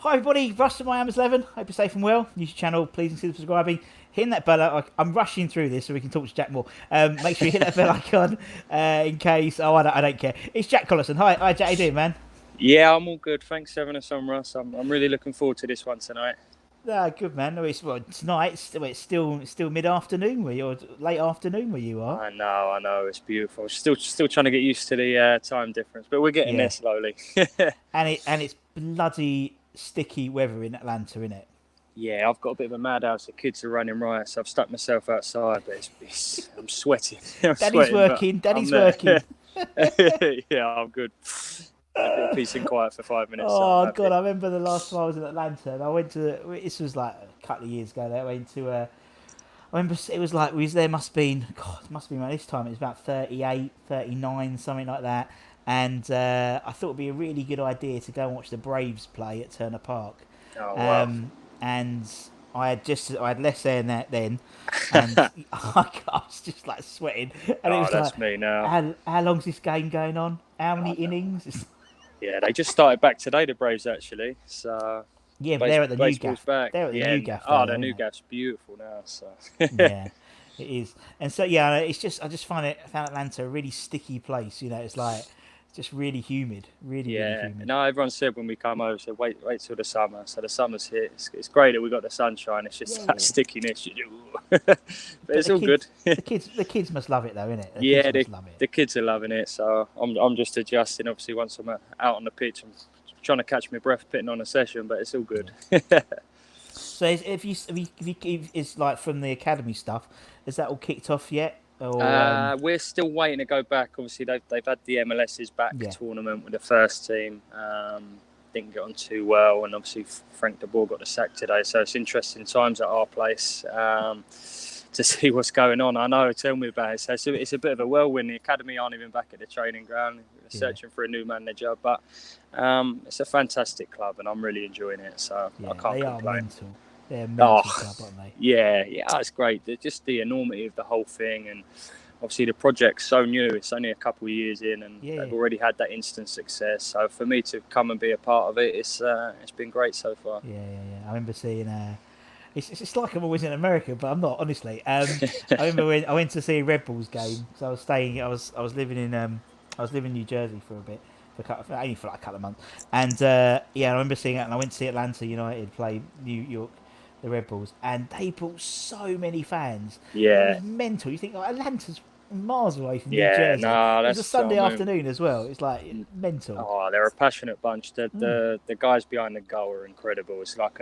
Hi everybody, Russ from My Am's 11. Hope you're safe and well. YouTube channel, please consider subscribing. Hitting that bell. I'm rushing through this so we can talk to Jack more. Make sure you hit that bell icon in case. Oh, I don't care. It's Jack Collison. Hi, Jack. How you doing, man? Yeah, I'm all good. Thanks, Seven and Son, Russ. I'm really looking forward to this one tonight. Good man. No, tonight. It's still mid afternoon where you're late afternoon where you are. I know, it's beautiful. Still trying to get used to the time difference, but we're getting there Yeah, slowly. and it's bloody sticky weather in Atlanta, isn't it? Yeah, I've got a bit of a madhouse. The kids are running riot, so I've stuck myself outside, but I'm sweating. I'm Daddy's sweating, but working. I'm Daddy's there. working. Yeah, I'm good. Had a bit of peace and quiet for 5 minutes, so I'm Oh God, happy. I remember the last time I was in Atlanta, and I went to. This was like a couple of years ago. I went to. I remember it was like we was there. Must have been God. It must have been around this time. It was about 38, 39, something like that. And I thought it'd be a really good idea to go and watch the Braves play at Turner Park. Oh wow. And I had less air than that then, and I was just like sweating, and it Oh, was like, that's me now. how long's this game going on? How many Oh, no. innings? Yeah, they just started back today, the Braves actually. So Yeah, but they're at the new baseball's gaff. back. They're at the Yeah. new gaff there, The though, new isn't it? gaff's beautiful now. So. Yeah, it is. And so yeah, it's just I just found Atlanta a really sticky place. It's like just really humid, really Yeah. humid. No, everyone said when we come over, said wait till the summer. So the summer's here. It's great that we got the sunshine. It's just that Yeah, stickiness. But but it's all good. the kids must love it though, innit? The Yeah, kids must love it. the kids are loving it. So I'm just adjusting. Obviously, once I'm out on the pitch, I'm trying to catch my breath putting on a session, but it's all good. Yeah. So if it's like from the academy stuff, is that all kicked off yet? Or We're still waiting to go back. Obviously, they've had the MLS's back yeah, tournament with the first team. Didn't get on too well, and obviously Frank de Boer got the sack today. So it's interesting times at our place to see what's going on. I know. Tell me about it. So it's a bit of a whirlwind. The academy aren't even back at the training ground. We're yeah, searching for a new manager, but it's a fantastic club, and I'm really enjoying it. So I yeah, can't they are complain. mental. They're a Oh, mental club, aren't they? yeah, it's great. Just the enormity of the whole thing, and obviously the project's so new. It's only a couple of years in, and Yeah, they've yeah, already had that instant success. So for me to come and be a part of it, it's been great so far. yeah. I remember seeing. It's like I'm always in America, but I'm not honestly. I remember when I went to see a Red Bulls game because I was staying. I was living in New Jersey for a bit, only for like a couple of months, and yeah, I remember seeing it. And I went to see Atlanta United play New York, the Red Bulls, and they brought so many fans. It Yeah, was mental. You think like Atlanta's miles away from New yeah, Jersey. no, It was a that's Sunday I mean, afternoon as well. It's like mental. oh, they're a passionate bunch. Mm. The guys behind the goal are incredible. It's like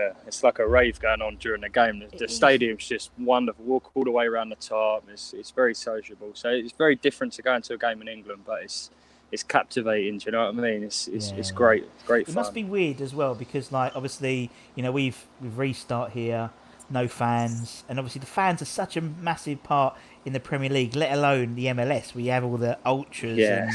a rave going on during the game. It The is. stadium's just wonderful. Walk all the way around the top. It's very sociable. So it's very different to going to a game in England, but it's captivating. Do you know what I mean? It's Yeah. great. It's great It must fun. be weird as well because, like, obviously, we've restart here, no fans, and obviously the fans are such a massive part in the Premier League, let alone the MLS. We have all the ultras Yeah.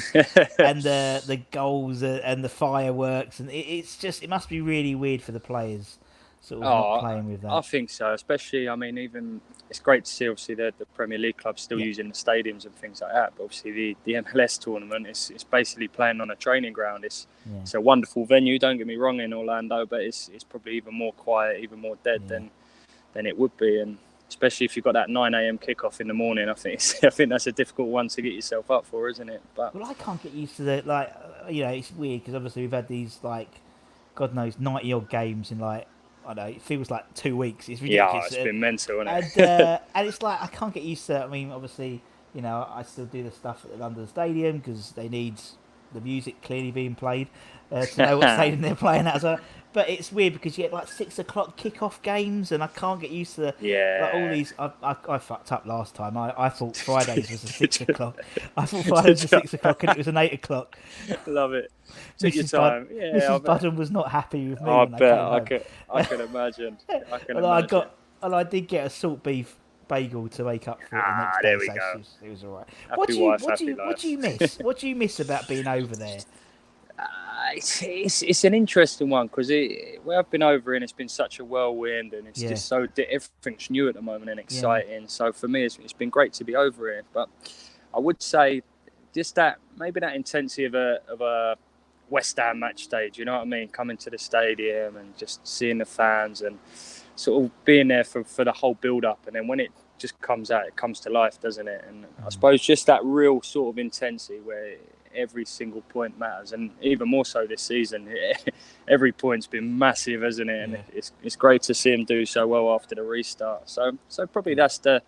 and the goals and the fireworks, and it must be really weird for the players, sort of not Oh, playing with I that. think so. Especially, I mean, even it's great to see. Obviously, the Premier League clubs still Yeah, using the stadiums and things like that. But obviously, the MLS tournament it's basically playing on a training ground. yeah, It's a wonderful venue. Don't get me wrong in Orlando, but it's probably even more quiet, even more dead yeah. than it would be. And especially if you've got that 9 a.m. kickoff in the morning, I think I think that's a difficult one to get yourself up for, isn't it? But Well, I can't get used to the like, it's weird because obviously we've had these like, God knows, 90 odd games in like, I don't know, it feels like 2 weeks. It's yeah, ridiculous. it's been mental, isn't And it? and it's like I can't get used to it. I mean, obviously, I still do the stuff at the London Stadium because they need the music clearly being played to know what stadium they're playing at as well. But it's weird because you get like 6 o'clock kickoff games, and I can't get used to like all Yeah. these. I fucked up last time. I thought Fridays was a six Did o'clock. I thought Fridays was a 6 o'clock, and it was an 8 o'clock. Love it. Took your Mrs. Bud, time. Yeah, I Mrs. bet. Budden was not happy with me I when I bet came home. I can imagine. I can Although I imagine. got, although I did get a salt beef bagel to make up for it the next There day, we so go. it was all right. Happy wife, happy What do life. you miss? What do you miss about being over there? It's an interesting one because where I've been over in, it's been such a whirlwind and it's Yeah, just so everything's new at the moment and yeah, exciting. So for me, it's been great to be over here. But I would say just that maybe that intensity of a West Ham match stage, you know what I mean? Coming to the stadium and just seeing the fans and sort of being there for the whole build-up. And then when it just comes out, it comes to life, doesn't it? And I suppose just that real sort of intensity where every single point matters, and even more so this season. Every point's been massive, hasn't it? And it's great to see him do so well after the restart. So probably that's the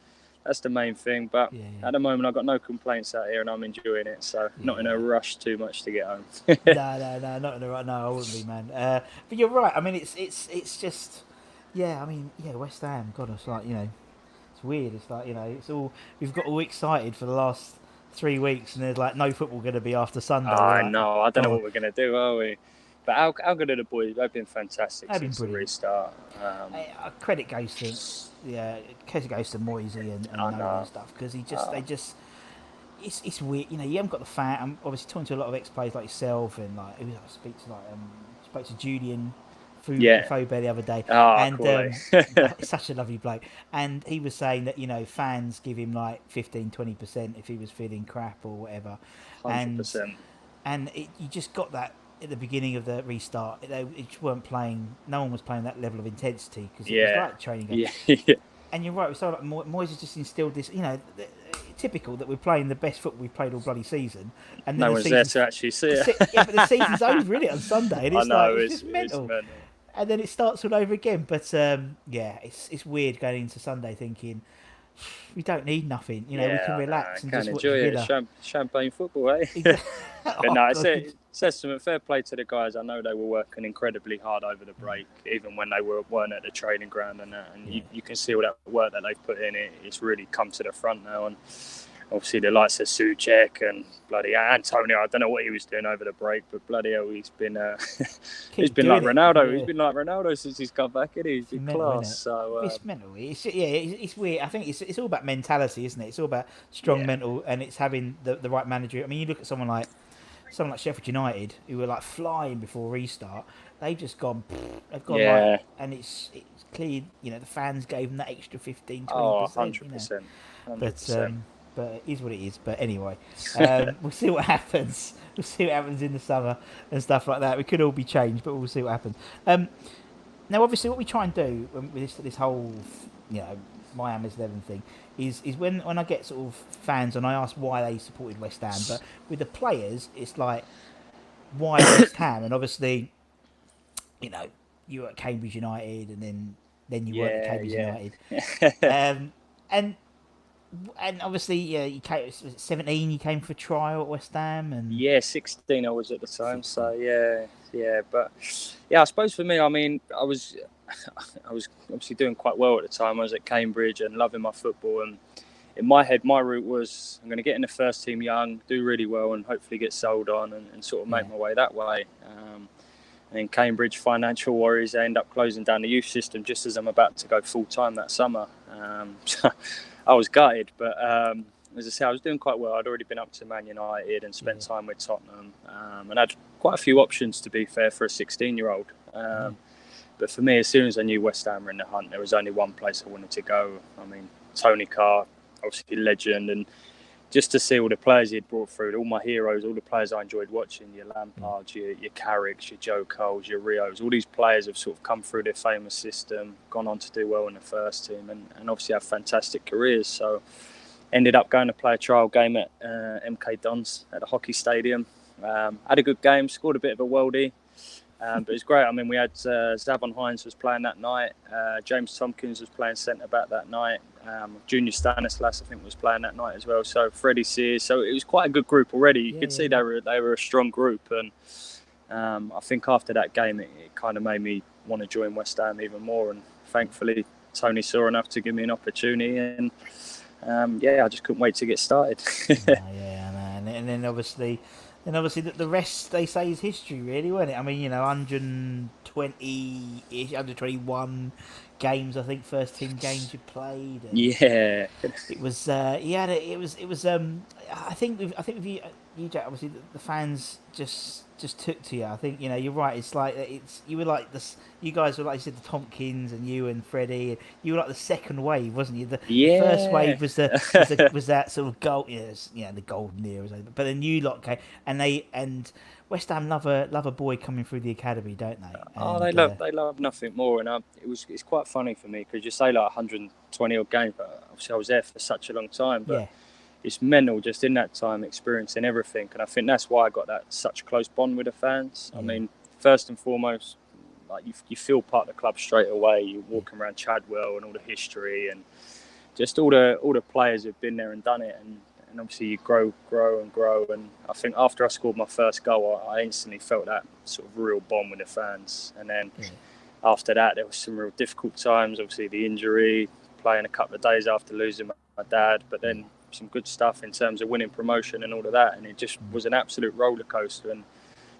main thing. But at the moment, I've got no complaints out here, and I'm enjoying it. So not in a rush too much to get home. No, not in a rush. No, I wouldn't be, man. But you're right. I mean, it's just, I mean, West Ham. God, it's like, it's weird. It's like, it's all, we've got all excited for the last 3 weeks, and there's like no football going to be after Sunday. I know. I don't know what we're going to do, are we? But how good are the boys? They've been fantastic since the restart. Credit goes to Moisey and Nolan and stuff, because it's weird. You haven't got the fan. I'm obviously talking to a lot of ex-players like yourself, and like who I speak to, spoke to Julian Fobe the other day, he's such a lovely bloke, and he was saying that fans give him like 15-20% if he was feeling crap or whatever, 100%. and you just got that at the beginning of the restart. They weren't playing. No one was playing that level of intensity, because it was like training game. Yeah. And you're right. We saw like Moyes just instilled this. Typical that we're playing the best football we've played all bloody season, and then no one's there to actually see it. But the season's over, isn't it, on Sunday? And it's just mental. It's mental. And then it starts all over again. But it's weird going into Sunday thinking we don't need nothing. We can relax and just watch it. Champagne football, eh? But no, it's testament. Fair play to the guys. I know they were working incredibly hard over the break, even when they weren't at the training ground and that. And you can see all that work that they've put in. It's really come to the front now. And obviously the likes of Souček and bloody Antonio. I don't know what he was doing over the break, but bloody hell, he's been he's been like Ronaldo. Yeah. He's been like Ronaldo since he's come back. He's been class. So it's mental. It's weird. I think it's all about mentality, isn't it? It's all about strong mental, and it's having the right manager. I mean, you look at someone like Sheffield United, who were like flying before restart. They've just gone. They've gone like, and it's clear. The fans gave them that extra 15-20%. 100%. But it is what it is. But anyway, we'll see what happens. We'll see what happens in the summer and stuff like that. We could all be changed, but we'll see what happens. Now, obviously, what we try and do with this whole, Miami 11 thing is when I get sort of fans and I ask why they supported West Ham, but with the players, it's like, why West Ham? And obviously, you were at Cambridge United, and then you weren't at Cambridge United, and obviously, you came, was it 17. You came for a trial at West Ham, and 16 I was at the time. 16. So but I suppose for me, I mean, I was obviously doing quite well at the time. I was at Cambridge and loving my football, and in my head, my route was I'm going to get in the first team young, do really well, and hopefully get sold on and sort of make my way that way. And in Cambridge, financial worries, they end up closing down the youth system just as I'm about to go full time that summer. So I was gutted, but as I say, I was doing quite well. I'd already been up to Man United and spent time with Tottenham, and had quite a few options, to be fair, for a 16-year-old. But for me, as soon as I knew West Ham were in the hunt, there was only one place I wanted to go. I mean, Tony Carr, obviously legend, and just to see all the players he'd brought through, all my heroes, all the players I enjoyed watching, your Lampards, your Carricks, your Joe Coles, your Rios, all these players have sort of come through their famous system, gone on to do well in the first team, and obviously have fantastic careers. So ended up going to play a trial game at MK Dons at a hockey stadium. Had a good game, scored a bit of a worldie. But it was great. I mean, we had Zavon Hines was playing that night. James Tompkins was playing centre-back that night. Junior Stanislas, I think, was playing that night as well. So Freddie Sears. So it was quite a good group already. You could see they were a strong group. And I think after that game, it kind of made me want to join West Ham even more. And thankfully, Tony saw enough to give me an opportunity. And I just couldn't wait to get started. And then obviously... And obviously, the rest, they say, is history, really, wasn't it? I mean, 120-ish, 121 games, I think, first team games you played. And it was, I think with you, Jack, obviously, the fans just just took to you. I think you're right. It's like you were like this. You guys were like you said, the Tompkins and you and Freddie. And you were like the second wave, wasn't you? The first Yeah. wave was was that sort of gold, the golden era. But the new lot came, and West Ham love a boy coming through the academy, don't they? Oh, And they love nothing more, and it's quite funny for me because you say like 120 odd games, but obviously I was there for such a long time. But yeah, it's mental just in that time experiencing everything, and I think that's why I got that such close bond with the fans. yeah. I mean, first and foremost, like you feel part of the club straight away. You're walking around Chadwell and all the history and just all the players who've been there and done it, and obviously you grow and grow. And I think after I scored my first goal, I instantly felt that sort of real bond with the fans. And then after that, there was some real difficult times. Obviously the injury, playing a couple of days after losing my dad, but then some good stuff in terms of winning promotion and all of that. And it just was an absolute roller coaster. And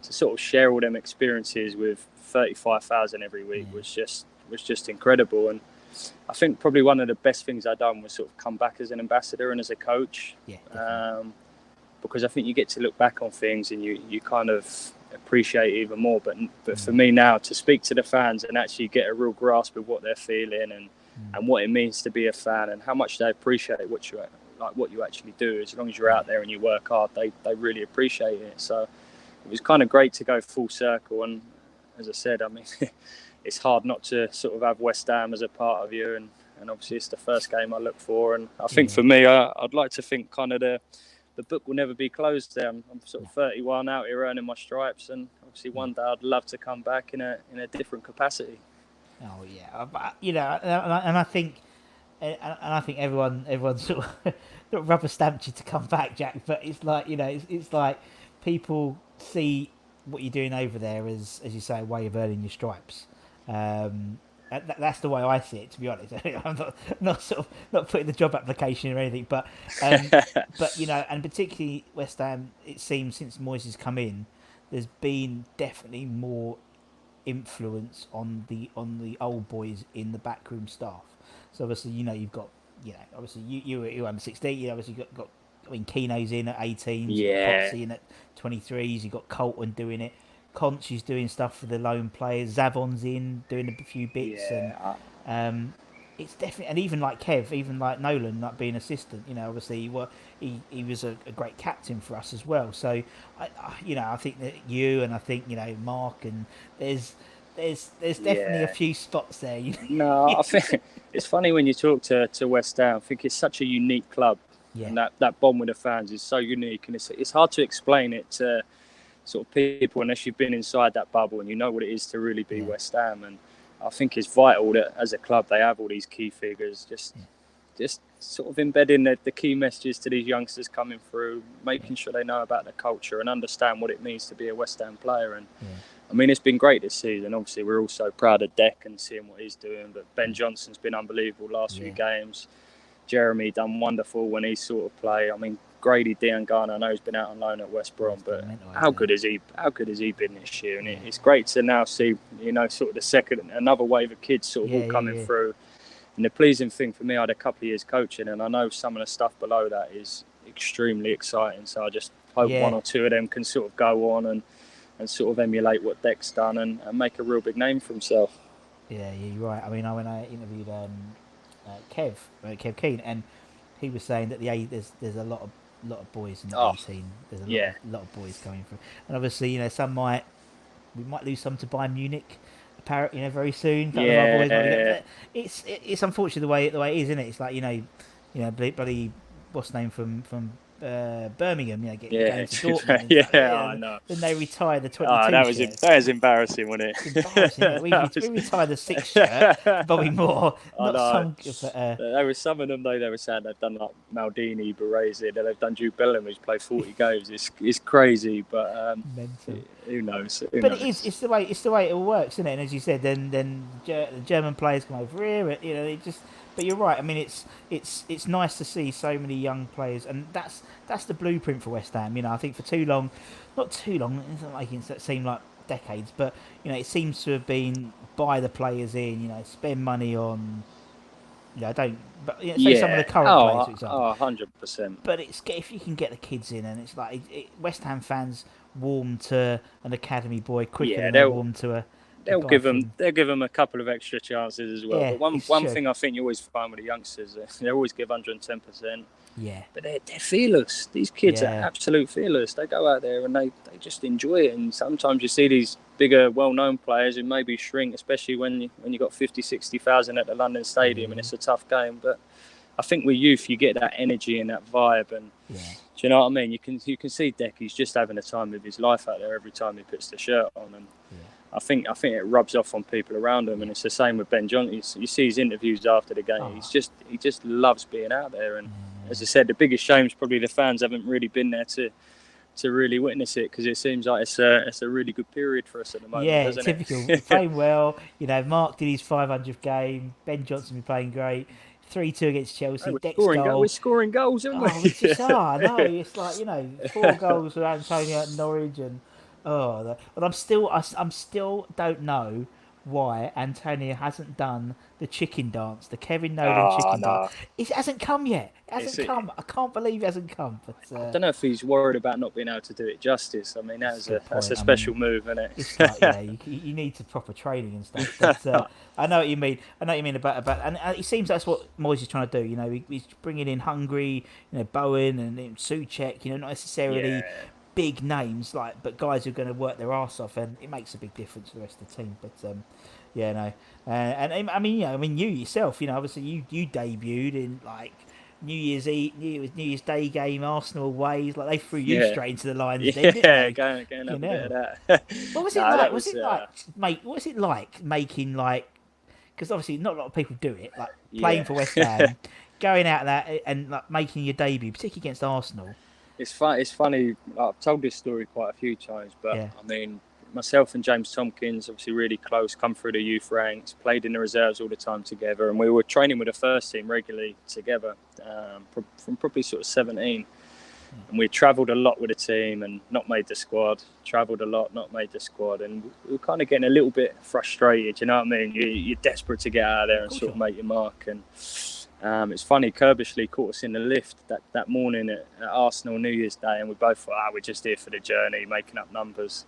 to sort of share all them experiences with 35,000 every week was just incredible. And I think probably one of the best things I've done was sort of come back as an ambassador and as a coach, because I think you get to look back on things and you kind of appreciate it even more. But for me now, to speak to the fans and actually get a real grasp of what they're feeling and what it means to be a fan and how much they appreciate what you actually do. As long as you're out there and you work hard, they really appreciate it. So it was kind of great to go full circle. And as I said, I mean, it's hard not to sort of have West Ham as a part of you, and obviously it's the first game I look for. And I think for me, I'd like to think kind of the book will never be closed there. I'm sort of 31 out here earning my stripes, and obviously one day I'd love to come back in a different capacity. Oh yeah, and I think everyone sort of rubber stamped you to come back, Jack. But it's like it's like people see what you're doing over there as you say, a way of earning your stripes. That's the way I see it, to be honest. I'm not putting the job application or anything, but and particularly West Ham, it seems since Moyes has come in, there's been definitely more influence on the old boys in the backroom staff. So obviously, you've got obviously you under 16, you obviously got I mean, Keno's in at 18, you've got Popsy in at 23s, you've got Colton doing it. Conch is doing stuff for the loan players. Zavon's in doing a few bits, and it's definitely, and even like Kev, even like Nolan, like being assistant. Obviously he was a great captain for us as well. So I think that and I think Mark, and there's definitely a few spots there. No, I think it's funny when you talk to West Ham. I think it's such a unique club, and that bond with the fans is so unique, and it's hard to explain it to sort of people unless you've been inside that bubble and you know what it is to really be West Ham. And I think it's vital that as a club they have all these key figures, just sort of embedding the key messages to these youngsters coming through, making sure they know about the culture and understand what it means to be a West Ham player. And I mean, it's been great this season. Obviously we're all so proud of Deck and seeing what he's doing, but Ben Johnson's been unbelievable last few games. Jeremy done wonderful when he sort of play. I mean, Grady Diangana, I know he's been out on loan at West Brom, but how good has he been this year? And it's great to now see, sort of another wave of kids sort of all coming through. And the pleasing thing for me, I had a couple of years coaching, and I know some of the stuff below that is extremely exciting. So I just hope one or two of them can sort of go on and sort of emulate what Deck's done and make a real big name for himself. Yeah, you're right. I mean, when I interviewed Kev Keane, and he was saying that there's a lot of boys in the 18. There's a lot of boys coming through, and obviously, we might lose some to Bayern Munich, apparently, very soon. It's unfortunate the way it is, isn't it? It's like bloody what's the name from Birmingham, going to Dortmund. I know. Then they retire the 22. That was embarrassing, wasn't it? It's embarrassing. We retired the 6 shirt, Bobby Moore. There was some of them though. They were saying they've done like Maldini, Baresi, they've done Jude Bellingham, who's played 40 games. It's crazy, but who knows? It's the way it all works, isn't it? And as you said, then the German players come over here. But you're right. I mean, it's nice to see so many young players, and that's the blueprint for West Ham. I think for not too long, it's not making it seem like decades, but it seems to have been buy the players in. Spend money on. Say some of the current players, for example. 100%. But if you can get the kids in, and it's like West Ham fans warm to an academy boy quicker Yeah, than they warm to a guy from. they'll give them a couple of extra chances as well. Yeah, But one it's one true. thing I think you always find with the youngsters, they always give 110%. Yeah, But they're fearless. These kids are yeah, absolute fearless. They go out there and they just enjoy it. And sometimes you see these bigger, well-known players who maybe shrink, especially when you got 50, 60,000 at the London Stadium and it's a tough game. But I think with youth, you get that energy and that vibe. And yeah. do you know what I mean? You can see Deck. He's just having the time of his life out there every time he puts the shirt on. And I think it rubs off on people around him. And it's the same with Ben Johnson. You see his interviews after the game. He just loves being out there. And as I said, the biggest shame is probably the fans haven't really been there to really witness it, because it seems like it's a really good period for us at the moment, doesn't typical. it? Playing well. Mark did his 500th game. Ben Johnson been playing great. 3-2 against Chelsea. We're scoring goals, aren't we? We just are. No, it's like 4 goals for Antonio at Norwich, and but I'm still don't know why Antonio hasn't done the chicken dance, the Kevin Nolan chicken dance. It hasn't come yet. It hasn't come. I can't believe it hasn't come. But I don't know if he's worried about not being able to do it justice. I mean, that's a special move, isn't it? It's like you need to proper training and stuff. But I know what you mean. About and it seems that's what Moyes is trying to do. He's bringing in Hungary, Bowen and Souček. Not necessarily big names but guys who are going to work their arse off, and it makes a big difference for the rest of the team. But and I mean, you yourself, obviously you debuted in New Year's Eve, New Year's Day game, Arsenal away. They threw you straight into the Lions. Didn't they? Going up a bit of that. What was it like? What was it like making because obviously not a lot of people do it, playing for West Ham, going out there and making your debut, particularly against Arsenal. It's funny. I've told this story quite a few times, but I mean, myself and James Tompkins, obviously really close, come through the youth ranks, played in the reserves all the time together, and we were training with the first team regularly together from probably sort of 17. And we travelled a lot with the team and not made the squad. Travelled a lot, not made the squad, and we were kind of getting a little bit frustrated. You know what I mean? You're desperate to get out of there and sort of make your mark. And it's funny, Kirbishley caught us in the lift that morning at Arsenal New Year's Day, and we both thought, we're just here for the journey, making up numbers.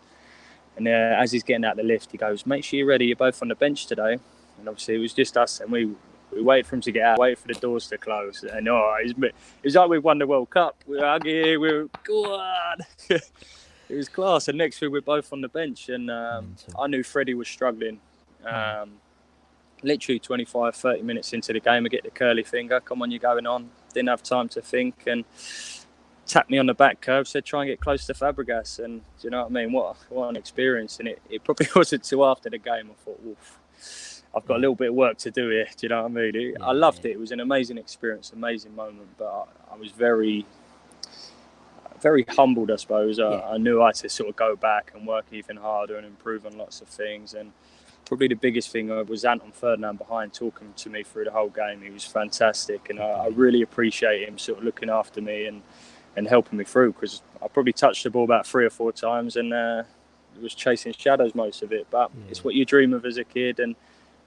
And as he's getting out of the lift, he goes, make sure you're ready, you're both on the bench today. And obviously it was just us, and we waited for him to get out, waited for the doors to close. And it was like we won the World Cup. We were hugging, we were, go on. It was class. And next week we're both on the bench, and I knew Freddie was struggling. Literally 25, 30 minutes into the game, I get the curly finger, come on, you're going on. Didn't have time to think, and tapped me on the back curve, said try and get close to Fabregas. And do you know what I mean? What an experience. And it probably wasn't till after the game I thought, oof, I've got a little bit of work to do here. Do you know what I mean? I loved it. It was an amazing experience, amazing moment. But I was very, very humbled, I suppose. I knew I had to sort of go back and work even harder and improve on lots of things. And probably the biggest thing was Anton Ferdinand behind, talking to me through the whole game. He was fantastic. And I really appreciate him sort of looking after me and helping me through, because I probably touched the ball about 3 or 4 times and it was chasing shadows most of it. But it's what you dream of as a kid, and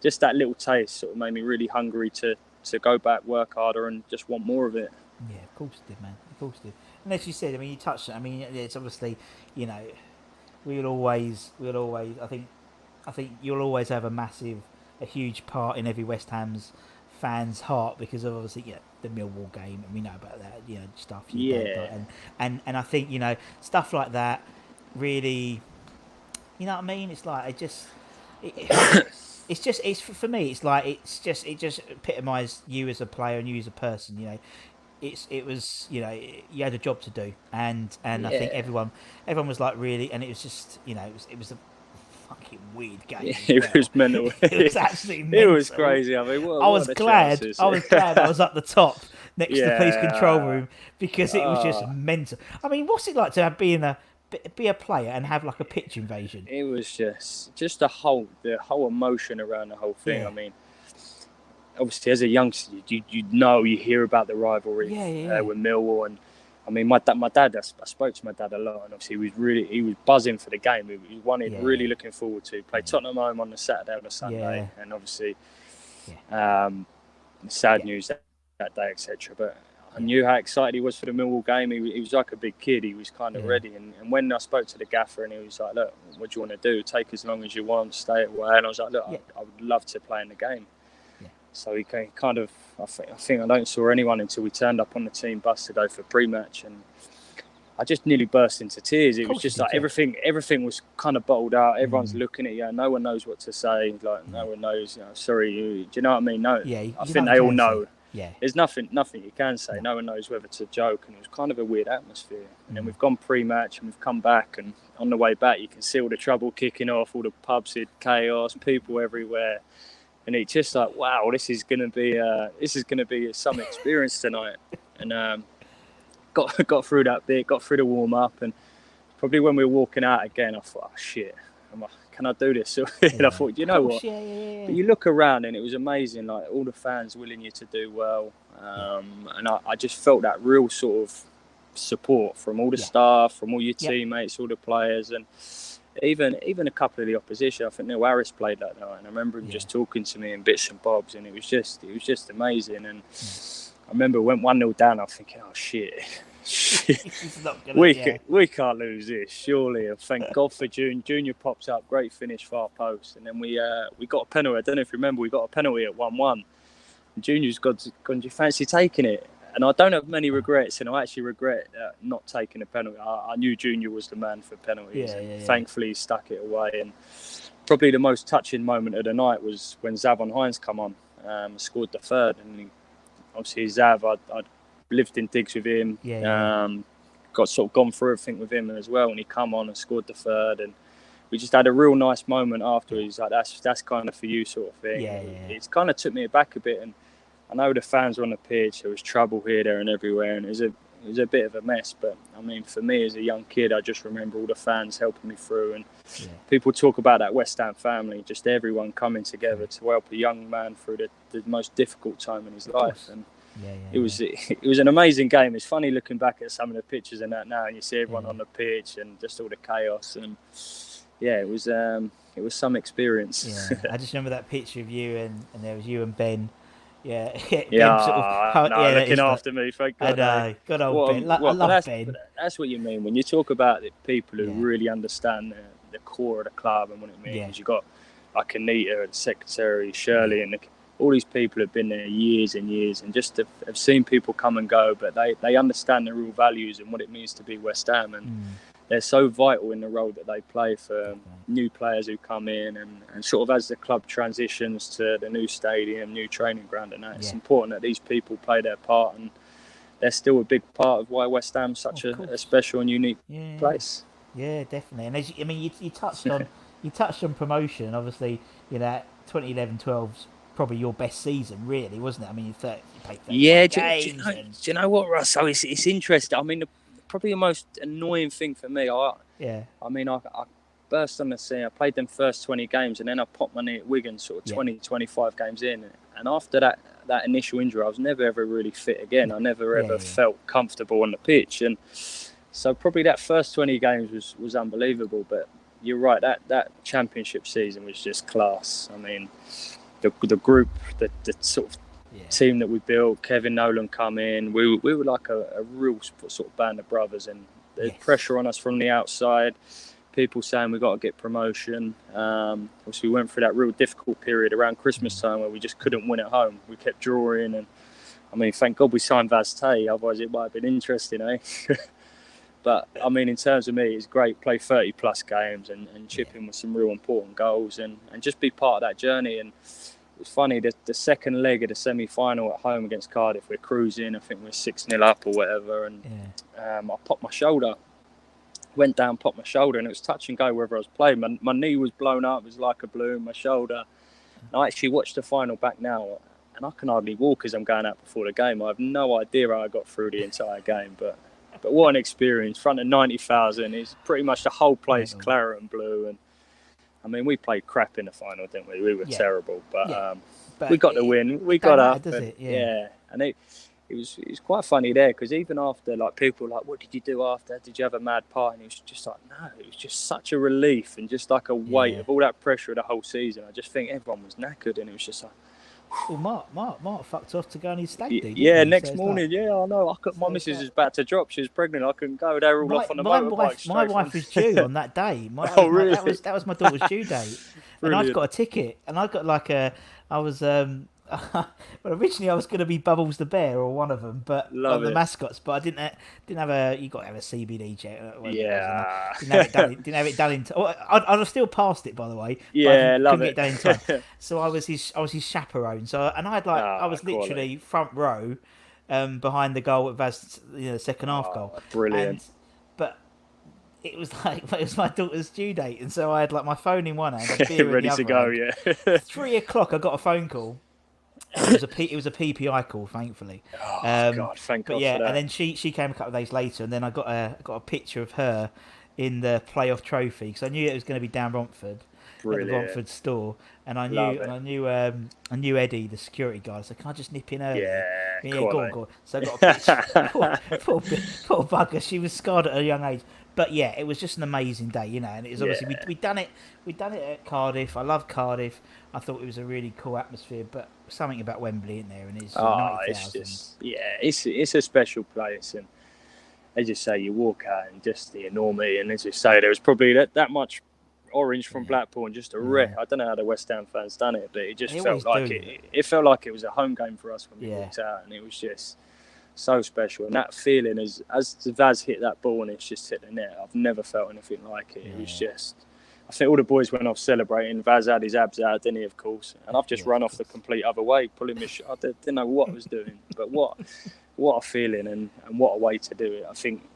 just that little taste sort of made me really hungry to go back, work harder, and just want more of it. Yeah, of course it did, man. Of course it did. And as you said, I mean, you touched it. I mean, it's obviously, we'll always. I think you'll always have a huge part in every West Ham's fans' heart, because of obviously the Millwall game, and we know about that, stuff. And I think stuff like that really, what I mean. It's like it's for me. It's like it just epitomised you as a player and you as a person. It was you had a job to do, and I think everyone was like really, and it was just it was a fucking weird game. It was mental. It was absolutely mental. It was crazy. I mean, I was glad I was up the top next to the police control room, because it was just mental. I mean, what's it like to be a player and have a pitch invasion? It was just the whole emotion around the whole thing. I mean, obviously as a youngster, you hear about the rivalry with Millwall, and I mean, my dad. I spoke to my dad a lot, and obviously he was buzzing for the game. He was really looking forward to play Tottenham home on the Saturday or the Sunday, and obviously sad news that day, etc. But I knew how excited he was for the Millwall game. He was like a big kid. He was kind of ready. And when I spoke to the gaffer and he was like, look, what do you want to do? Take as long as you want, stay away. And I was like, look, I would love to play in the game. Yeah. So he kind of, I think I don't saw anyone until we turned up on the team bus to go for pre-match. And I just nearly burst into tears. It was just like everything was kind of bottled out. Everyone's looking at you. No one knows what to say. Like no one knows. Sorry, do you know what I mean? No. Yeah. I think they all know. Yeah. There's nothing you can say. No one knows whether to joke, and it was kind of a weird atmosphere. And then we've gone pre-match and we've come back, and on the way back you can see all the trouble kicking off, all the pubs in chaos, people everywhere, and it's just like, wow, this is gonna be some experience tonight. And got through that bit, got through the warm up, and probably when we were walking out again, I thought, oh shit, can I do this? And I thought, you know what? Yeah. But you look around and it was amazing, like all the fans willing you to do well, and I just felt that real sort of support from all the staff, from all your teammates, all the players, and even a couple of the opposition. I think Neil Harris played that night, and I remember him just talking to me in bits and bobs, and it was just amazing. And I remember went 1-0 down. I'm thinking, oh shit. We can't lose this, surely. And thank God for June. Junior pops up, great finish, far post, and then we got a penalty. I don't know if you remember, we got a penalty at 1-1. And Junior's gone, do you fancy taking it? And I don't have many regrets, and I actually regret not taking a penalty. I knew Junior was the man for penalties, and thankfully he stuck it away. And probably the most touching moment of the night was when Zavon Hines come on, scored the third, and obviously Zav, I'd lived in digs with him, got sort of gone through everything with him as well, and he come on and scored the third, and we just had a real nice moment afterwards. Like that's kind of for you sort of thing. It's kind of took me aback a bit, and I know the fans were on the pitch. There was trouble here, there, and everywhere, and it was a bit of a mess. But I mean, for me as a young kid, I just remember all the fans helping me through, and people talk about that West Ham family, just everyone coming together to help a young man through the most difficult time in his life. And it was an amazing game. It's funny looking back at some of the pictures and that now, and you see everyone on the pitch and just all the chaos. And it was some experience. I just remember that picture of you and there was you and Ben. Looking after me. Thank God. I know, good old Ben. I love Ben. That's what you mean when you talk about the people who really understand the core of the club and what it means. You've got like Anita and Secretary Shirley and all these people have been there years and years, and just have seen people come and go, but they understand the real values and what it means to be West Ham, and they're so vital in the role that they play for new players who come in, and sort of as the club transitions to the new stadium, new training ground, and that it's important that these people play their part, and they're still a big part of why West Ham's such a special and unique place. Yeah, definitely. And as you touched on promotion. Obviously, 2011-12's probably your best season, really, wasn't it? I mean, you played 30 games. Do you know what, Russ? So it's interesting. I mean, probably the most annoying thing for me. I burst on the scene. I played them first 20 games, and then I popped my knee at Wigan, sort of 20-25 games in. And after that initial injury, I was never ever really fit again. I never ever felt comfortable on the pitch, and so probably that first 20 games was unbelievable. But you're right, that championship season was just class. I mean, the group, the sort of team that we built, Kevin Nolan come in, we were like a real sort of band of brothers, and there's pressure on us from the outside, people saying we got to get promotion. Obviously we went through that real difficult period around Christmas time where we just couldn't win at home. We kept drawing, and I mean, thank God we signed Vaz Tay, otherwise it might have been interesting, eh? But I mean, in terms of me, it's great, play 30 plus games and chip in with some real important goals and just be part of that journey. And it was funny, the second leg of the semi-final at home against Cardiff, we're cruising, I think we're 6-0 up or whatever, and I popped my shoulder, went down, popped my shoulder, and it was touch and go whether I was playing. My knee was blown up, it was like a balloon, my shoulder. And I actually watched the final back now, and I can hardly walk as I'm going out before the game. I have no idea how I got through the entire game, but what an experience, in front of 90,000, it's pretty much the whole place claret and blue. And I mean, we played crap in the final, didn't we? We were terrible, but we got the win. We got up. And it was quite funny there, because even after, like, people were like, what did you do after? Did you have a mad party? And it was just like, no, it was just such a relief and just like a weight of all that pressure of the whole season. I just think everyone was knackered, and it was just like, Well, Mark fucked off to go on his stag do, Yeah, didn't he? So next it's morning. like, Yeah, I know. My so it's missus like was about to drop. She was pregnant. I couldn't go. They were all off on the motorbike my straight from. wife was due on that day. Oh, really? That was my daughter's due date, and I'd Brilliant. got a ticket, and I got like a I was well, originally I was going to be Bubbles the bear or one of them, but Love on the it. mascots, but I didn't have a you got to have a CBD check, whatever it was, and I Yeah. didn't have it done. Didn't have it done in. I'd have still passed it by the way, but Yeah, love couldn't get it. it done in time. So I was his chaperone. So and I was Quality. literally front row, behind the goal at Vaz, the second half goal, Brilliant. and but it was like it was my daughter's due date, and so I had like my phone in one hand, a beer in the Ready to other go, hand. yeah. 3 o'clock, I got a phone call, and it was a PPI call, thankfully. Oh, God, thank But God for yeah, and that. then she came a couple of days later, and then I got a picture of her in the playoff trophy because I knew it was going to be down Romford at the Brilliant. Romford store, and Love it. I knew Eddie, the security guy. So can I just nip in early? Yeah, Yeah, go on, quality. go on. So I got a picture. Poor bugger. She was scarred at a young age. But yeah, it was just an amazing day, and it was obviously Yeah. we'd done it at Cardiff. I love Cardiff. I thought it was a really cool atmosphere, but something about Wembley in there, and it's Oh, it's 90,000. just, yeah, it's a special place. And as you say, you walk out and just the enormity. And as you say, there was probably that much orange from Yeah, Blackpool and just a yeah. wreck. I don't know how the West Ham fans done it, but it just They felt always do. like it felt like it was a home game for us when we Yeah, walked out. And it was just so special. And that feeling as Vaz hit that ball and it's just hit the net, I've never felt anything like it. It was yeah, just, I think all the boys went off celebrating. Vaz had his abs out, didn't he, of course? And I've just yeah. run Of off the course. complete other way, pulling my shit. I didn't know what I was doing, but what a feeling and what a way to do it. I think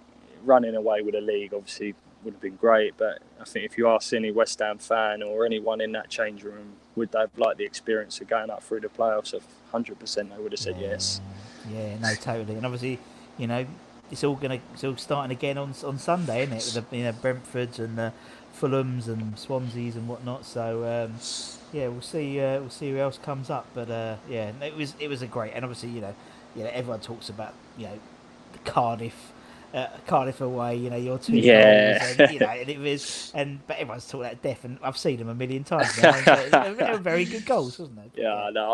running away with a league obviously would have been great, but I think if you ask any West Ham fan or anyone in that change room, would they have liked the experience of going up through the playoffs? 100% they would have said yes. Yeah, no, totally. And obviously, you know, it's all starting again on Sunday, isn't it? With the Brentfords and the Fulhams and Swanseas and whatnot. So yeah, we'll see. We'll see who else comes up. But yeah, it was a great. And obviously, everyone talks about the Cardiff away. Your two goals, Yeah. and and it was. But everyone's talking about death, and I've seen them a million times now. They were very good goals, wasn't they? But, Yeah, no,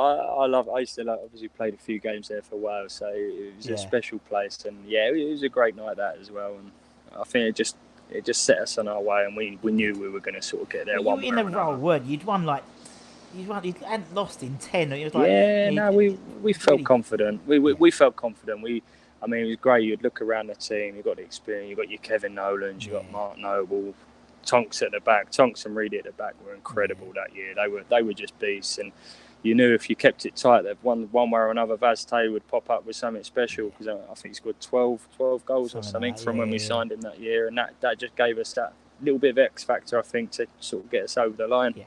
I used to obviously played a few games there for a while, so it was a yeah. special place, and yeah, it was a great night that as well. And I think it just set us on our way, and we knew we were going to sort of get there Well, you one were way in or a role, another. weren't you? You hadn't lost in 10. It was like, Yeah, no, we felt really, confident. yeah, We felt confident. I mean, it was great. You'd look around the team. You got the experience. You got your Kevin Nolans. You got yeah, Mark Noble, Tonks at the back. Tonks and Reedy at the back were incredible yeah, that year. They were just beasts, and you knew if you kept it tight, that one way or another, Vaz Tay would pop up with something special because I think he scored 12 goals or something like that, from when we yeah. signed him that year, and that just gave us that little bit of X factor, I think, to sort of get us over the line. Yeah,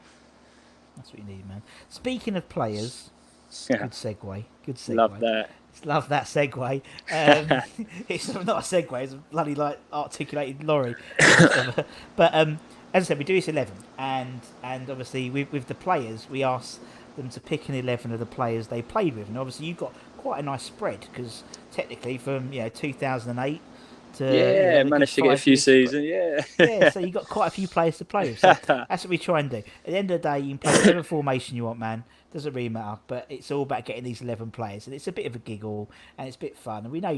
that's what you need, man. Speaking of players, Yeah, good segue. love that. Love that segue. It's not a segue; it's a bloody articulated lorry. But as I said, we do this 11, and obviously with the players, we ask them to pick an 11 of the players they played with, and obviously you've got quite a nice spread because technically from 2008 to Yeah, the good managed to get a 5 few years spread. seasons. Yeah, Yeah. so you've got quite a few players to play with. So that's what we try and do. At the end of the day, you can play whatever formation you want, man. Doesn't really matter. But it's all about getting these 11 players, and it's a bit of a giggle and it's a bit fun. And we know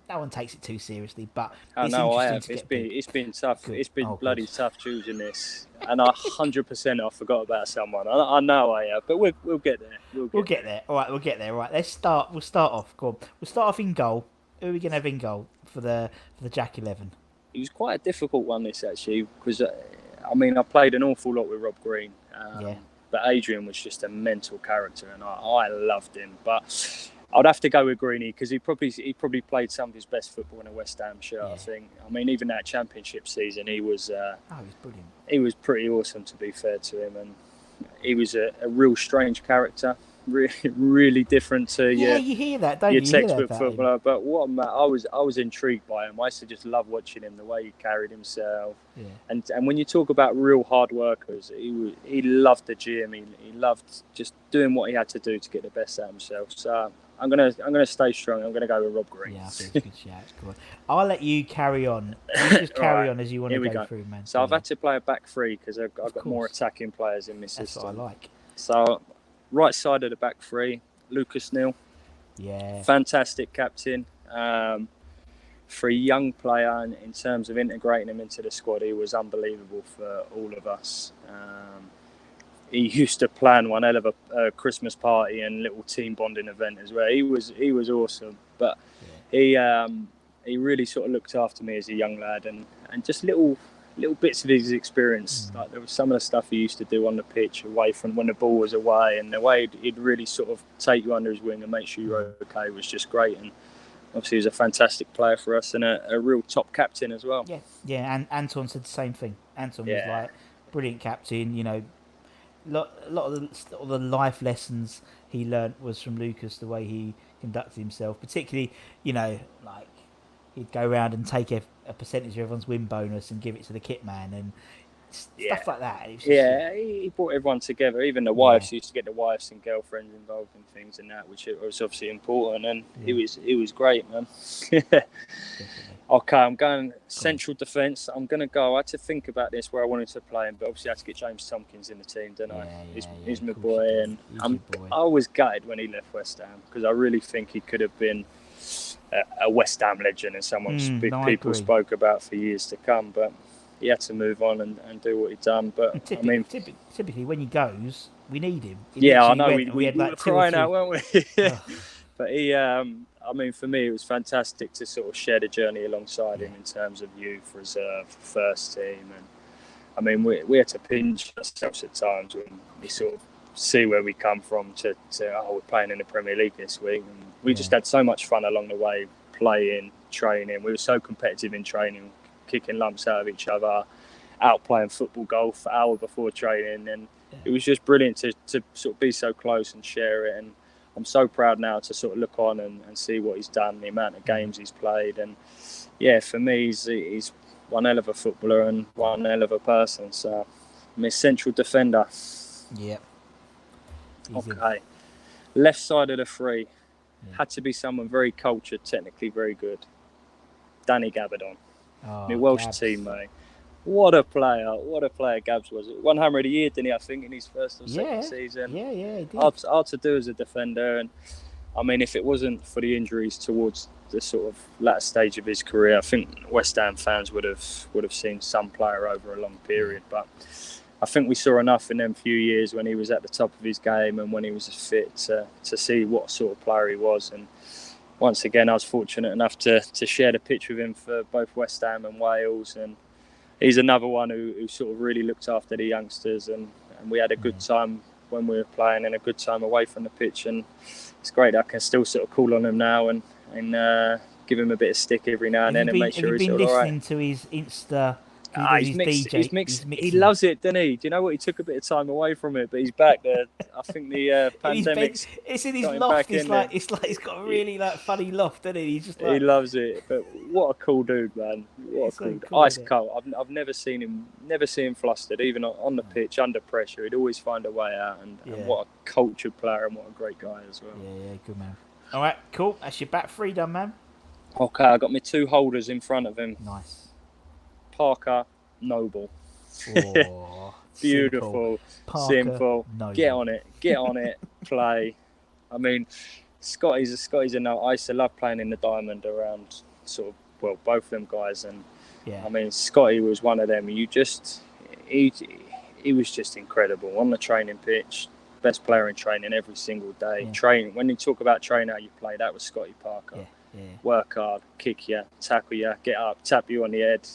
no one takes it too seriously, but I it's know I interesting have. to get people. It's been tough. Good. It's been Oh, good. bloody tough choosing this, and 100% I forgot about someone. I know I have, but we'll get there. We'll get there. All right, we'll get there. All right, let's start. We'll start off. Go on. We'll start off in goal. Who are we gonna have in goal for the Jack 11? It was quite a difficult one this actually because I mean I played an awful lot with Rob Green, Yeah. but Adrian was just a mental character, and I loved him. But I'd have to go with Greeny because he probably played some of his best football in a West Ham shirt. Yeah. I think. I mean, even that Championship season, he was He's brilliant. he was pretty awesome. To be fair to him, and he was a real strange character. Really different to Yeah, you hear that, don't your you? You hear that textbook about him. footballer. But what I was intrigued by him. I used to just love watching him, the way he carried himself. Yeah. And when you talk about real hard workers, he loved the gym. He loved just doing what he had to do to get the best out of himself. So I'm gonna stay strong. I'm gonna go with Rob Green. Yeah, I think it's a good shout. Go on. I'll let you carry on. You just carry Right, on as you want to go through, man. So I've had to play a back three because I've got course. more attacking players in my That's what I system. like. So right side of the back three, Lucas Neal. Yeah. Fantastic captain. For a young player, in terms of integrating him into the squad, he was unbelievable for all of us. He used to plan one hell of a Christmas party and little team bonding event as well. He was awesome, but he really sort of looked after me as a young lad, and just little bits of his experience. Like there was some of the stuff he used to do on the pitch away from when the ball was away, and the way he'd really sort of take you under his wing and make sure you're okay was just great. And obviously, he was a fantastic player for us and a real top captain as well. Yeah, and Anton said the same thing. Anton was like brilliant captain. You know, a lot of the life lessons he learnt was from Lucas, the way he conducted himself. Particularly, you know, like he'd go around and take a percentage of everyone's win bonus and give it to the kit man and stuff like that. It was just, he brought everyone together. Even the wives used to get the wives and girlfriends involved in things and that, which was obviously important. And it was great, man. Okay, I'm going central defence. I had to think about this where I wanted to play him, but obviously I had to get James Tompkins in the team, didn't I? He's my boy, and I was gutted when he left West Ham because I really think he could have been a West Ham legend and someone people spoke about for years to come. But he had to move on and do what he'd done. But typically when he goes, we need him. I know. We had were crying out, weren't we? But he, for me, it was fantastic to sort of share the journey alongside him in terms of youth, reserve, first team. And we had to pinch ourselves at times when we sort of see where we come from to we're playing in the Premier League this week. And we just had so much fun along the way, playing, training. We were so competitive in training, kicking lumps out of each other, out playing football, golf, an hour before training. And it was just brilliant to sort of be so close and share it. And I'm so proud now to sort of look on and see what he's done, the amount of games he's played. And for me, he's one hell of a footballer and one hell of a person. So I'm his central defender. Yep. Okay. Left side of the three. Had to be someone very cultured, technically very good. Danny Gabardon. My Welsh teammate. What a player Gabs was. Won Hammer of the Year, didn't he, I think, in his first or second season. Yeah, he did. Hard to do as a defender. And if it wasn't for the injuries towards the sort of latter stage of his career, I think West Ham fans would have seen some player over a long period. But I think we saw enough in them few years when he was at the top of his game and when he was fit to see what sort of player he was. And once again, I was fortunate enough to share the pitch with him for both West Ham and Wales. And he's another one who sort of really looked after the youngsters, and we had a good time when we were playing and a good time away from the pitch. And it's great that I can still sort of call on him now and give him a bit of stick every now and then and make sure he's all right. Have you been listening to his Insta? He's mixed. He loves it, doesn't he? Do you know what? He took a bit of time away from it, but he's back there. I think the pandemic. It's in his loft. It's like he's got a really funny loft, doesn't he? He's just he loves it. But what a cool dude, man! What a cool, ice cold. I've never seen him flustered, even on the pitch under pressure. He'd always find a way out, and what a cultured player and what a great guy as well. Yeah, good man. All right, cool. That's your back three done, man. Okay, I got my two holders in front of him. Nice. Parker, Noble. Oh, beautiful, simple. Noble. Get on it, play. Scotty's a no. I used to love playing in the Diamond around both of them guys, and Scotty was one of them. He was just incredible on the training pitch. Best player in training every single day. Training. When you talk about training how you play, that was Scotty Parker. Work hard, kick you, tackle you, get up, tap you on the head.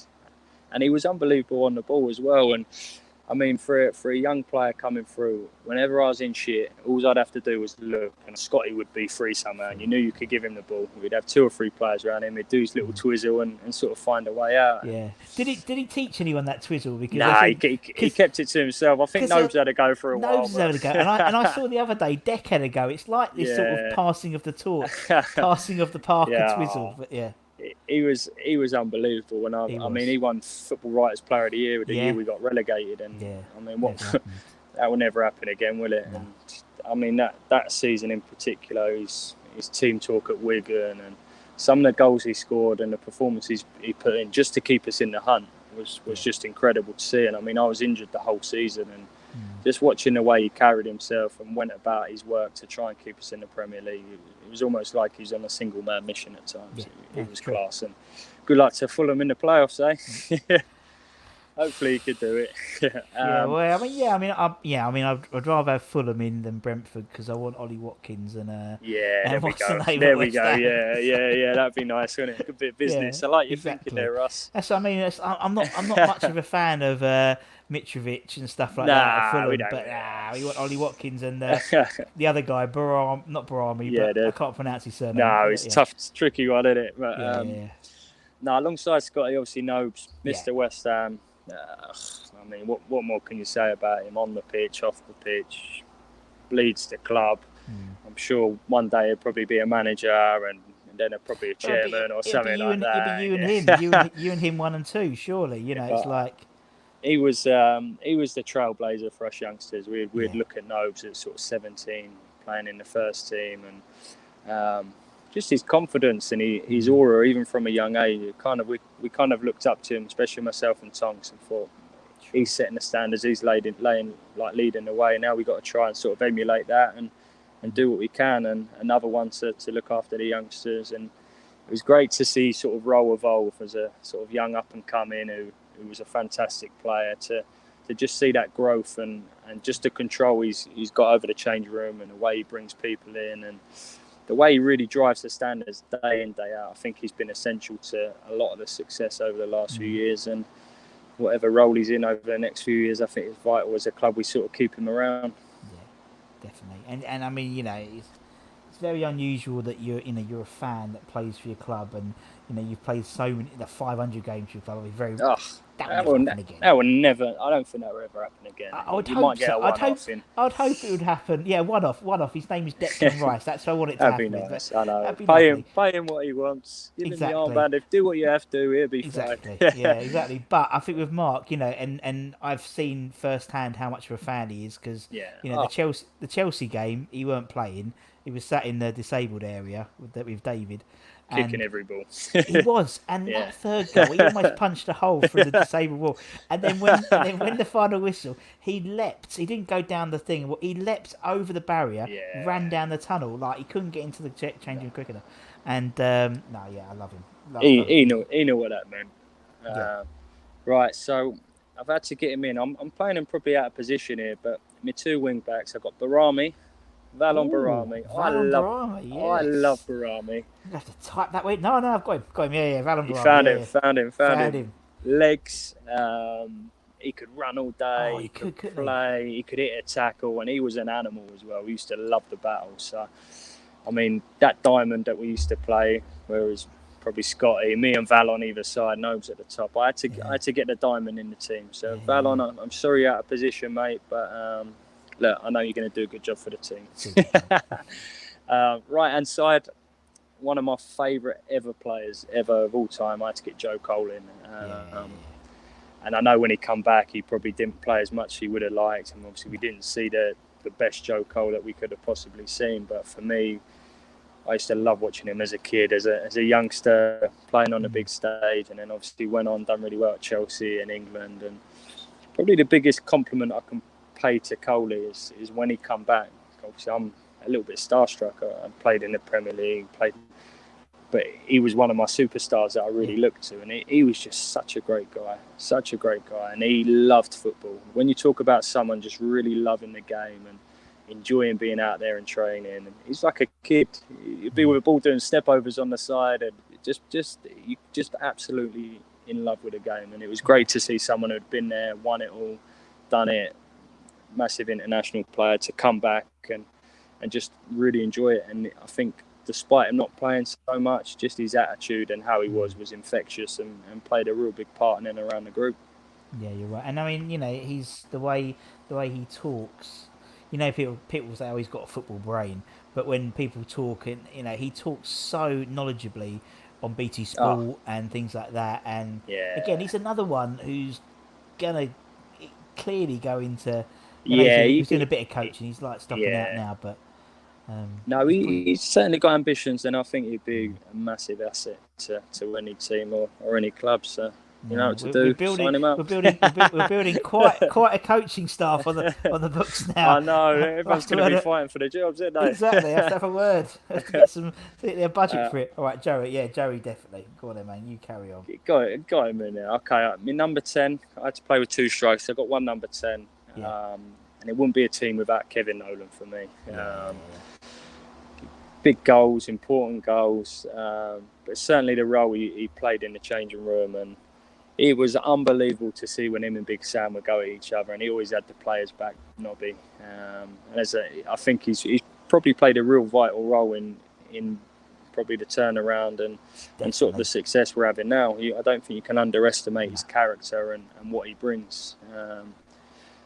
And he was unbelievable on the ball as well. And for a young player coming through, whenever I was in shit, all I'd have to do was look, and Scotty would be free somehow. And you knew you could give him the ball. We'd have 2 or 3 players around him. He'd do his little twizzle and sort of find a way out. Yeah. Did he teach anyone that twizzle? Because he kept it to himself. I think Nobes had a go for a while. Nobes had a go. And I saw the other day, Deck had a go. It's like this sort of passing of the torch, passing of the Parker twizzle. But He was unbelievable, and he won Football Writers Player of the Year with the year we got relegated, and that will never happen again, will it? No. And that season in particular, his team talk at Wigan and some of the goals he scored and the performances he put in just to keep us in the hunt was just incredible to see. And I was injured the whole season, and just watching the way he carried himself and went about his work to try and keep us in the Premier League, it was almost like he was on a single man mission at times. It was class, and good luck to Fulham in the playoffs, eh? Hopefully he could do it. I'd rather have Fulham in than Brentford because I want Ollie Watkins and there we go. There we go. Yeah, that'd be nice, wouldn't it? A bit of business. I like your thinking there, Russ. That's what I mean. I'm not much of a fan of Mitrovic and stuff like that at Fulham, we want Ollie Watkins and the other guy, not Barami, but I can't pronounce his surname. No, it's tough. It's a tricky one, isn't it? But, alongside Scott, he obviously knows Mr. West Ham. I mean, what more can you say about him on the pitch, off the pitch? Bleeds the club. I'm sure one day he'll probably be a manager and then he'll probably a chairman or something like that. It'll be you and him. You and him 1 and 2, surely. It's like... He was the trailblazer for us youngsters. We'd look at Nobes at sort of 17, playing in the first team, and just his confidence and his aura, even from a young age. We kind of looked up to him, especially myself and Tonks, and thought he's setting the standards. He's leading the way. Now we've got to try and sort of emulate that and do what we can. And another one to look after the youngsters. And it was great to see sort of Rowe evolve as a sort of young up and coming who was a fantastic player, to just see that growth and just the control he's got over the change room and the way he brings people in and the way he really drives the standards day in, day out. I think he's been essential to a lot of the success over the last few years, and whatever role he's in over the next few years, I think it's vital as a club we sort of keep him around. Yeah, definitely. And I mean, it's very unusual that you're a fan that plays for your club, and you've played so many 500 games for your club. It'll be very that will never. I don't think that will ever happen again. I would hope so. I'd hope it would happen. Yeah, one off. His name is Declan Rice. That's what I want it to happen. That'd be nice. I know. Pay him what he wants. Give him the armband. Do what you have to. He'll be fine. Yeah, exactly. But I think with Mark, and I've seen firsthand how much of a fan he is because the Chelsea game he weren't playing. He was sat in the disabled area with David. Kicking every ball. He was. And that third goal, he almost punched a hole through the disabled wall. And then when the final whistle, he leapt. He didn't go down the thing. He leapt over the barrier, ran down the tunnel. Like, he couldn't get into the changing room quick enough. And, I love him. He knew what that meant. Right, so I've had to get him in. I'm playing him probably out of position here, but my 2 wing-backs, I've got Barami. Valon Barami. I love Barami. You have to type that way. No, I've got him. Yeah, Valon Barami. Found him. Legs. He could run all day. He could play. He could hit a tackle, and he was an animal as well. We used to love the battle. So, I mean, that diamond that we used to play, whereas probably Scotty, me and Val on either side, Nobes at the top. I had to get the diamond in the team. So, Valon, I'm sorry you're out of position, mate, but. Look, I know you're going to do a good job for the team. Right-hand side, one of my favourite players of all time. I had to get Joe Cole in. And I know when he come back, he probably didn't play as much as he would have liked. And obviously we didn't see the best Joe Cole that we could have possibly seen. But for me, I used to love watching him as a kid, as a youngster, playing on the big stage. And then obviously went on, done really well at Chelsea and England. And probably the biggest compliment I can pay to Coley is when he come back. Obviously, I'm a little bit starstruck. I played in the Premier League, but he was one of my superstars that I really looked to, and he was just such a great guy, and he loved football. When you talk about someone just really loving the game and enjoying being out there and training, and he's like a kid. He'd be with a ball doing step overs on the side, and just absolutely in love with the game. And it was great to see someone who'd been there, won it all, done it. Massive international player to come back and just really enjoy it. And I think despite him not playing so much, just his attitude and how he was infectious and played a real big part in and around the group. Yeah, you're right. And I mean, he's the way he talks. People say, he's got a football brain, but when people talk, and he talks so knowledgeably on BT Sport and things like that. And again, he's another one who's gonna clearly go into. He's doing a bit of coaching. He's like stopping out now, but no, he's certainly got ambitions, and I think he'd be a massive asset to any team or any club. So You know what to We're do. building, Sign him up. we're building quite a coaching staff on the books now. I know. Everyone's going to be fighting for the jobs, aren't they? Exactly. I have to have a word. I have to get their budget for it. All right, Joey. Yeah, Joey, definitely. Go on, then, man. You carry on. Got him in there. Okay, my number 10. I had to play with 2 strikes. I got one number 10. Yeah. And it wouldn't be a team without Kevin Nolan for me. Big goals, important goals, but certainly the role he played in the changing room, and it was unbelievable to see when him and Big Sam would go at each other, and he always had the players back, Nobby. I think he's probably played a real vital role in probably the turnaround and sort of the success we're having now. I don't think you can underestimate his character and what he brings.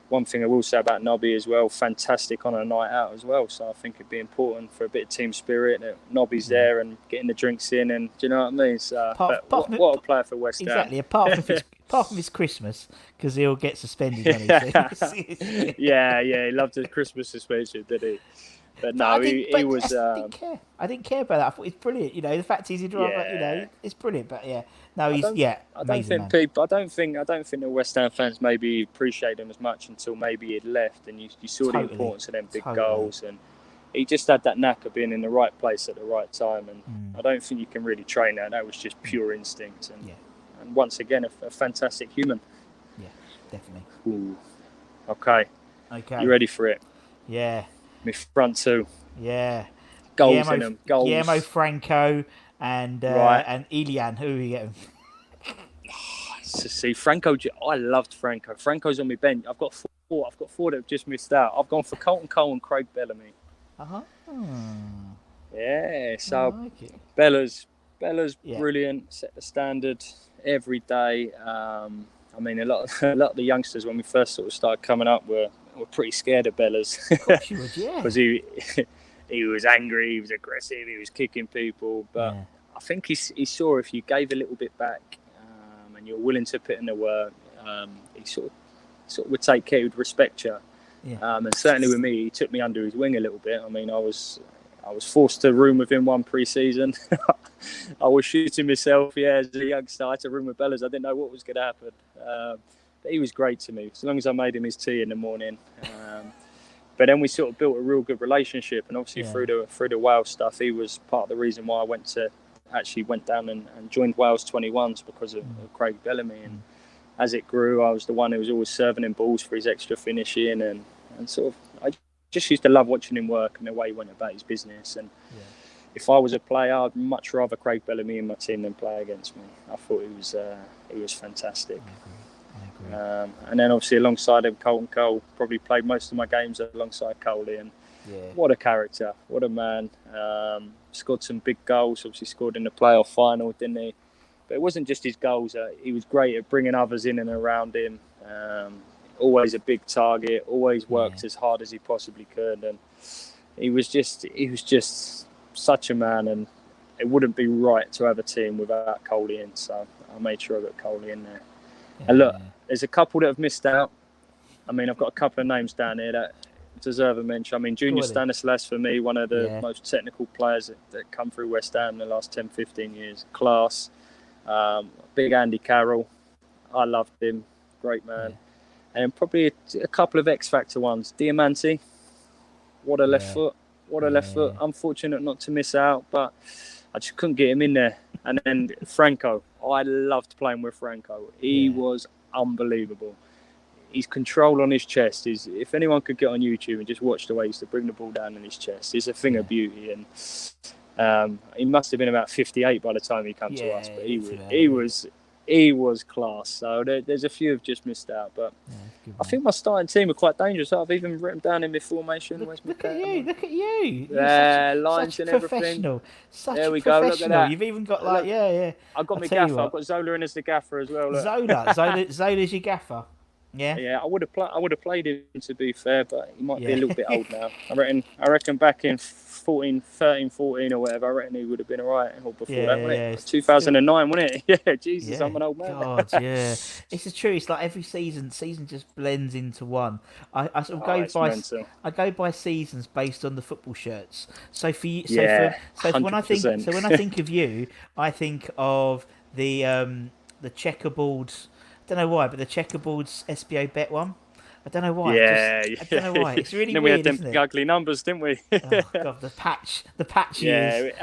One thing I will say about Nobby as well, fantastic on a night out as well. So I think it'd be important for a bit of team spirit that Nobby's there and getting the drinks in, and do you know what I mean? So, what a player for West Ham. Exactly. Apart from his Christmas, because he'll get suspended when he yeah, he loved his Christmas suspension, did he? But no, he was. I didn't care about that. I thought it's brilliant. You know, the fact he's a driver. You know, it's brilliant. But yeah, no, he's I don't think the West Ham fans maybe appreciate him as much until maybe he'd left, and you saw the importance of them big goals, and he just had that knack of being in the right place at the right time, and I don't think you can really train that. That was just pure instinct, and once again, a fantastic human. Yeah, definitely. Ooh. Okay. You ready for it? Yeah. My front 2. Yeah. Goals in them. Goals. Guillermo Franco and Elian. Who are we getting? See, Franco. I loved Franco. Franco's on my bench. I've got 4. I've got 4 that have just missed out. I've gone for Colton Cole and Craig Bellamy. Yeah. So like it. Bella's brilliant. Set the standard every day. I mean, a lot of the youngsters when we first sort of started coming up were pretty scared of Bella's. Of course you would, yeah. Because he was angry, he was aggressive, he was kicking people. But I think he saw if you gave a little bit back and you're willing to put in the work, he sort of would take care, he would respect you. Yeah. And certainly with me, he took me under his wing a little bit. I mean, I was forced to room with him one pre-season. I was shooting myself, as a youngster. I had to room with Bellas. I didn't know what was going to happen. But he was great to me, as long as I made him his tea in the morning. But then we sort of built a real good relationship, and obviously through the Wales stuff, he was part of the reason why I went down and joined Wales 21s because of Craig Bellamy. And as it grew, I was the one who was always serving him balls for his extra finishing, and sort of I just used to love watching him work and the way he went about his business. And if I was a player, I'd much rather Craig Bellamy in my team than play against me. I thought he was fantastic. And then obviously alongside him, Colton Cole, probably played most of my games alongside Coley, and what a character, what a man. Scored some big goals, obviously scored in the playoff final, didn't he? But it wasn't just his goals. He was great at bringing others in and around him. Always a big target, always worked as hard as he possibly could, and he was just such a man, and it wouldn't be right to have a team without Coley in, so I made sure I got Coley in there. And look, there's a couple that have missed out. I mean, I've got a couple of names down here that deserve a mention. I mean, Junior Stanislas, for me, one of the most technical players that come through West Ham in the last 10, 15 years. Class. Big Andy Carroll. I loved him. Great man. And probably a couple of X-Factor ones. Diamante. What a left foot. What a left foot. Unfortunate not to miss out, but I just couldn't get him in there. And then Franco. I loved playing with Franco. He was unbelievable. His control on his chest is, if anyone could get on YouTube and just watch the way he used to bring the ball down in his chest, it's a thing of beauty. And he must have been about 58 by the time he came to us, but he was class. So there's a few who've just missed out, but I think my starting team are quite dangerous. I've even written down in my formation. Look at you. Yeah, lines and everything. There we go. Look at that. You've even got I've got my gaffer. I've got Zola in as the gaffer as well. Look. Zola's your gaffer. Yeah. I would have played him, to be fair, but he might be a little bit old now. I reckon back in 13, 14 or whatever, I reckon he would have been all right. Or before that, wasn't it? 2009, wasn't it? Yeah, Jesus, I'm an old man. God, yeah. It's the truth. It's like every season just blends into one. I sort of go by seasons based on the football shirts. So for you, when I think of you, I think of the the checkerboard. I don't know why, but the checkerboard's SBO bet one. I don't know why. Yeah, I don't know why. It's really then weird, we had isn't them it? ugly numbers, didn't we? Oh god, the patch Yeah, years.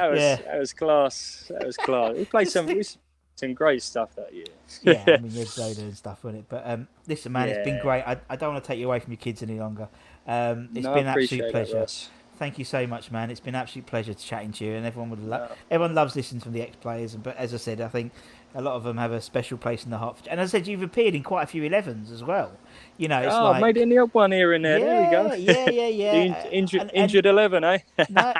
that was class. That was class. We played some great stuff that year. Yeah, I mean, you had Zoda and stuff, wasn't it? But listen, man, it's been Yeah. great. I don't want to take you away from your kids any longer. It's No, been I an absolute appreciate pleasure. that, Ross. Thank you so much, man. It's been an absolute pleasure to chatting to you, and No. everyone loves listening from the ex-players. But as I said, I think a lot of them have a special place in the heart. And as I said, you've appeared in quite a few 11s as well. You know, it's I've made it in the odd one here and there. There we go. Yeah. Injured 11, eh? No,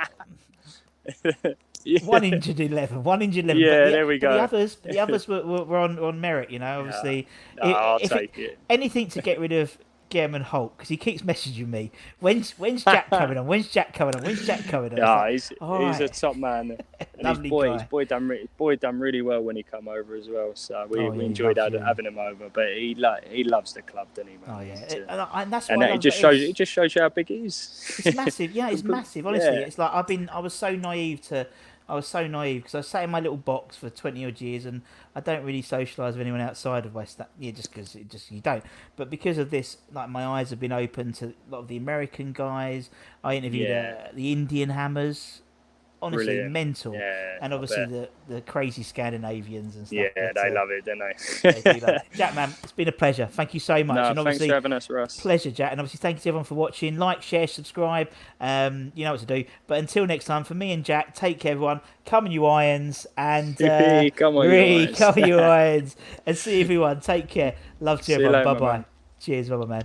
Yeah. one injured 11. Yeah, there we go. The others were on merit. You know, obviously. No, I'll take it. Anything to get rid of German Holt, because he keeps messaging me. When's Jack coming on? When's Jack coming on? When's Jack coming on? Yeah, Like, he's right. a top man. And Lovely his guy. boy done really well when he come over as well. So we he enjoyed loves you. having him over. But he loves the club, doesn't he, man? Oh yeah, And and that's why and I it love just that shows it just shows you how big he is. It's massive. Yeah, it's massive. Honestly, Yeah. it's like I was so naive because I sat in my little box for 20 odd years, and I don't really socialise with anyone outside of West. Yeah, just because you don't. But because of this, like my eyes have been open to a lot of the American guys. I interviewed the Indian Hammers. Honestly, Brilliant. mental. Yeah, and I obviously the crazy Scandinavians and stuff. Yeah, But, they love it, don't they? they do love it. Jack, man, it's been a pleasure. Thank you so much. No, and thanks obviously, for having us, Russ. pleasure, Jack. And obviously, thank you to everyone for watching. Like, share, subscribe. You know what to do. But until next time, for me and Jack, take care, everyone. Come on, you irons. And Come on, you irons. come on, you irons. And see everyone. Take care. Love to See you everyone. later, my Bye-bye. man. Cheers, bye-bye, man.